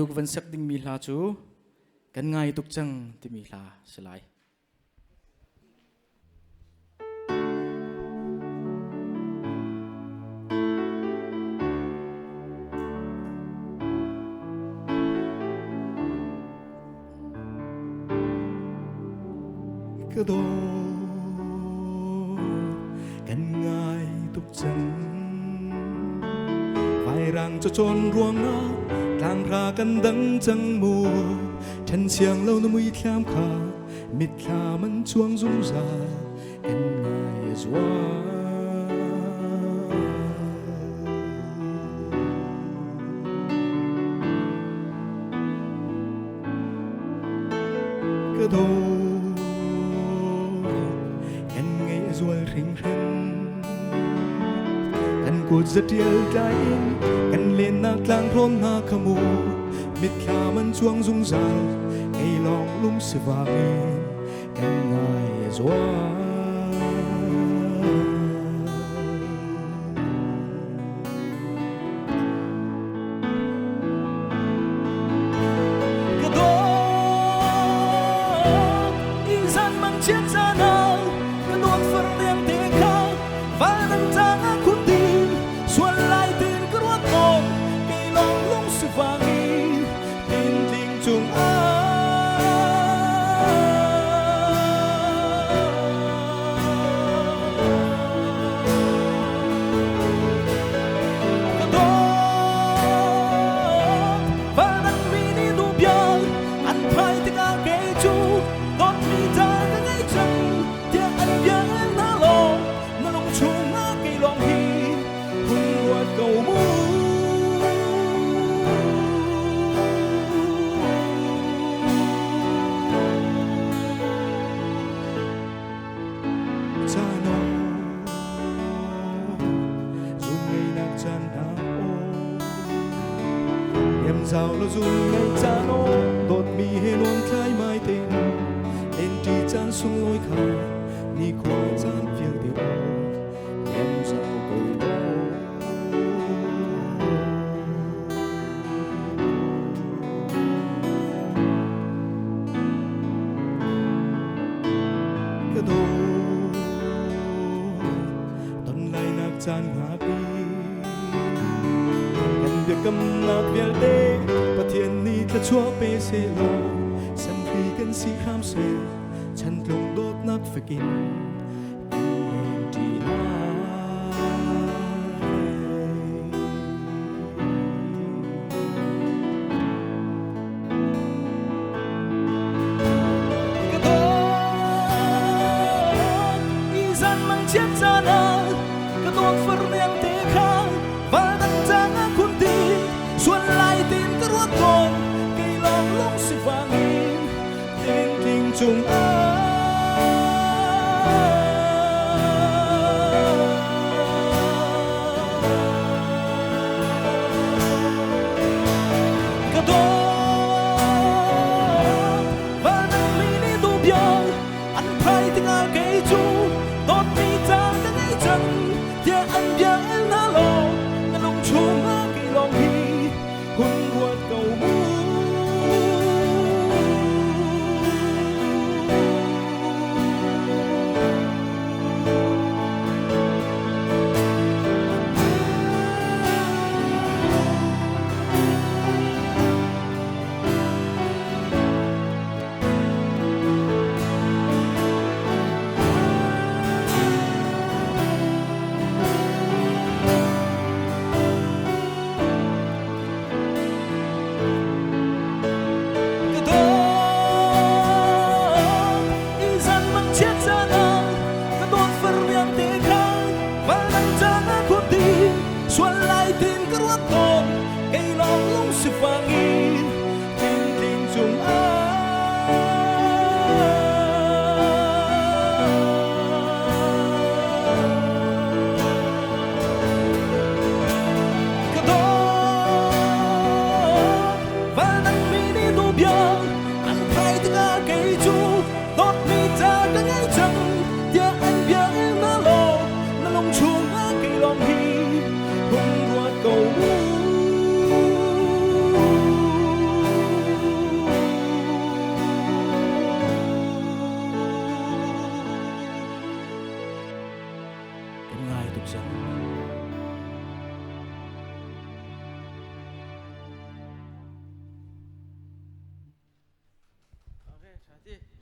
tuk van sak ding mi hla chu kan ngai tuk chang ti mi hla selai cái đóกันง่ายทุกจังไฟรังจะจนรวงน้ากลางรากันดังจังมัวฉันเสียงเล่าน้ำมือข้ามขามิดขามันช่วงสุ่มซากันง่ายจวาก็โดrồi rình rinhกันกูจะเดียวใจกันเล่นนักลางพร้อมนาขมูมิดขามันช่วงสุ่งสาวไอ้ลองลุ่มสิวามีกันง่ายจวากระโดดอีสันมันเช็ดจานsao lo dùng ngày cha nó đột mi hay luôn khai mai tên lên đi chan xuống lối khai ni qua chan phiêu tiêu em sao cầu đó cái đồ tuần này nạc chan happy việc cầm nạc việt đê và thiên ni thật chúa bê xê lô sân khi cần si khám xê chân lòng đốt nát phải kín em đi cái đó y dân mang chết ra nà cái đó phật miệng thế khang và đăng trang xuân lại tin cái ruột con cây lòng lung sự vàng in tên kinh trùng cái đó và nâng mi đi tu biang ăn phai tiếng ai cây chu tốt mi ta cái ngày chân thì anh biang em na lo na lung chung cây lòng hi hun ruột cầu mu xuân lại tin cái ruột con cây lòng lung sự vàng in tình tình trùng cái đó và nâng mi đi tu biang ăn phai tiếng ai cây chu tốt mi ta cái ngày chân tia anh biang em na lo na lòng chuông cây lòng hi cầu kan ngai tuk chang okay, Shati.